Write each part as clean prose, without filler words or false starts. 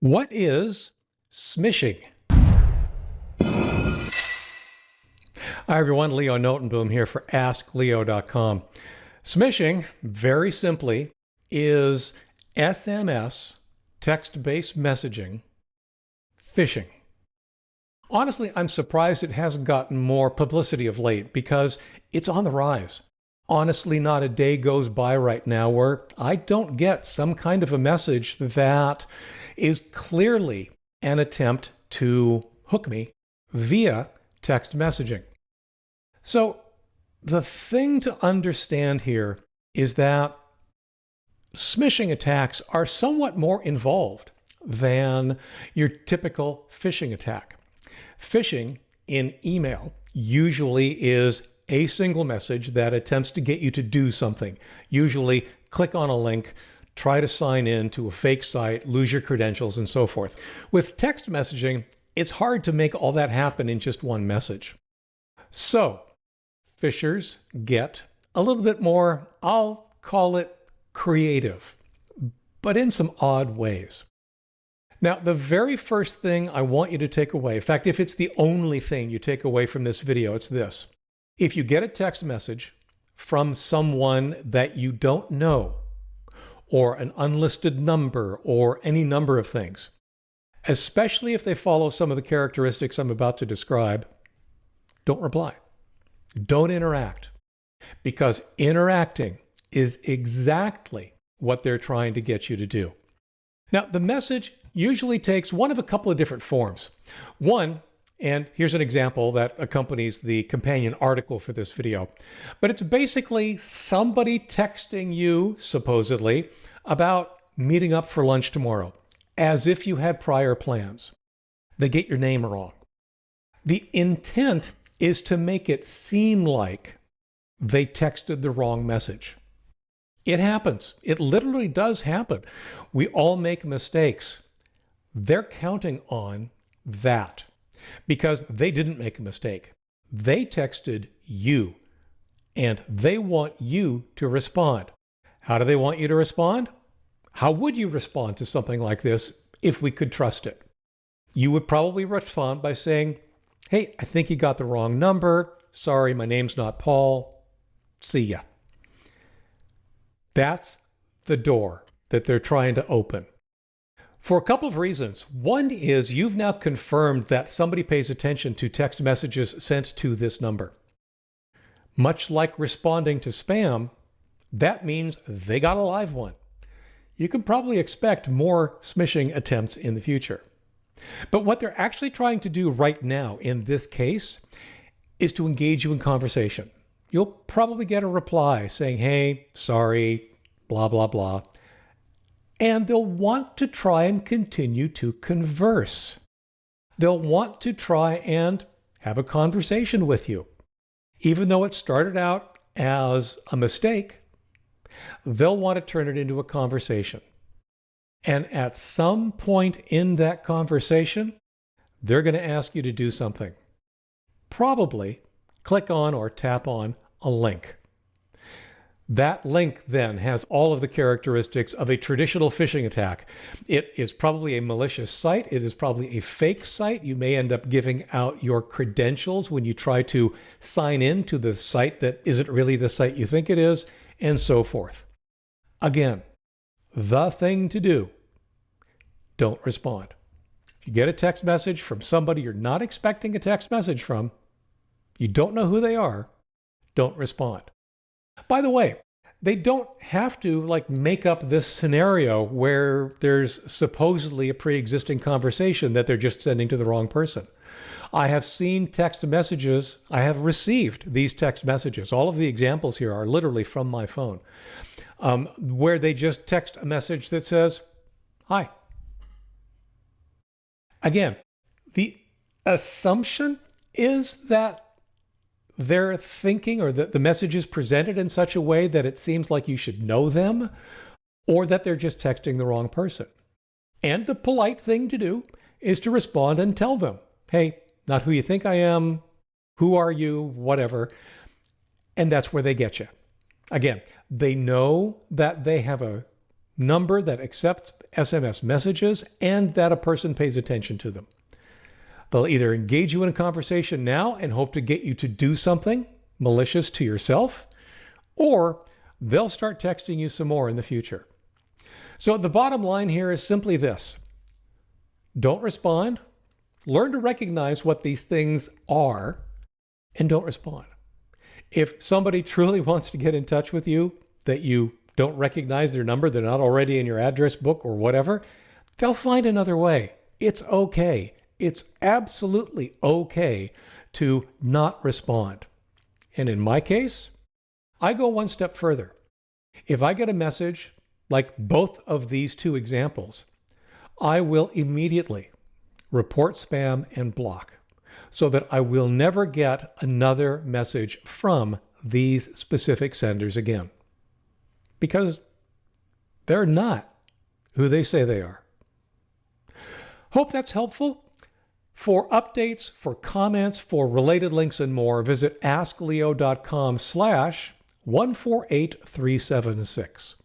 What is smishing? Hi everyone, Leo Notenboom here for askleo.com. Smishing, very simply, is SMS, text-based messaging, phishing. Honestly, I'm surprised it hasn't gotten more publicity of late because it's on the rise. Honestly, not a day goes by right now where I don't get some kind of a message that is clearly an attempt to hook me via text messaging. So the thing to understand here is that smishing attacks are somewhat more involved than your typical phishing attack. Phishing in email usually is a single message that attempts to get you to do something. Usually click on a link, try to sign in to a fake site, lose your credentials, and so forth. With text messaging, it's hard to make all that happen in just one message. So, phishers get a little bit more, I'll call it creative, but in some odd ways. Now, the very first thing I want you to take away, in fact, if it's the only thing you take away from this video, it's this. If you get a text message from someone that you don't know, or an unlisted number, or any number of things, especially if they follow some of the characteristics I'm about to describe, don't reply. Don't interact. Because interacting is exactly what they're trying to get you to do. Now, the message usually takes one of a couple of different forms. One, and here's an example that accompanies the companion article for this video, but it's basically somebody texting you, supposedly, about meeting up for lunch tomorrow, as if you had prior plans. They get your name wrong. The intent is to make it seem like they texted the wrong message. It happens. It literally does happen. We all make mistakes. They're counting on that because they didn't make a mistake. They texted you and they want you to respond. How do they want you to respond? How would you respond to something like this if we could trust it? You would probably respond by saying, "Hey, I think you got the wrong number. Sorry, my name's not Paul. See ya." That's the door that they're trying to open. For a couple of reasons. One is you've now confirmed that somebody pays attention to text messages sent to this number. Much like responding to spam, that means they got a live one. You can probably expect more smishing attempts in the future. But what they're actually trying to do right now in this case is to engage you in conversation. You'll probably get a reply saying, "Hey, sorry, blah, blah, blah." And they'll want to try and continue to converse. They'll want to try and have a conversation with you. Even though it started out as a mistake, they'll want to turn it into a conversation. And at some point in that conversation, they're going to ask you to do something. Probably click on or tap on a link. That link then has all of the characteristics of a traditional phishing attack. It is probably a malicious site. It is probably a fake site. You may end up giving out your credentials when you try to sign in to the site that isn't really the site you think it is, and so forth. Again, the thing to do, don't respond. If you get a text message from somebody you're not expecting a text message from, you don't know who they are, don't respond. By the way, they don't have to make up this scenario where there's supposedly a pre-existing conversation that they're just sending to the wrong person. I have seen text messages, I have received these text messages. All of the examples here are literally from my phone, where they just text a message that says, "Hi." Again, the assumption is that they're thinking or that the message is presented in such a way that it seems like you should know them, or that they're just texting the wrong person. And the polite thing to do is to respond and tell them, "Hey, not who you think I am, who are you, whatever." And that's where they get you. Again, they know that they have a number that accepts SMS messages and that a person pays attention to them. They'll either engage you in a conversation now and hope to get you to do something malicious to yourself, or they'll start texting you some more in the future. So the bottom line here is simply this. Don't respond. Learn to recognize what these things are and don't respond. If somebody truly wants to get in touch with you that you don't recognize their number, they're not already in your address book or whatever, they'll find another way. It's okay. It's absolutely okay to not respond. And in my case, I go one step further. If I get a message like both of these two examples, I will immediately report spam and block so that I will never get another message from these specific senders again. Because they're not who they say they are. Hope that's helpful. For updates, for comments, for related links and more, visit askleo.com/148376.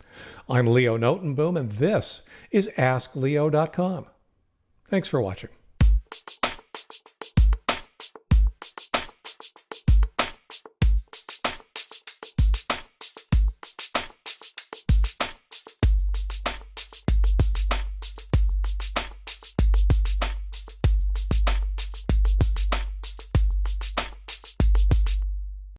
I'm Leo Notenboom, and this is askleo.com. Thanks for watching.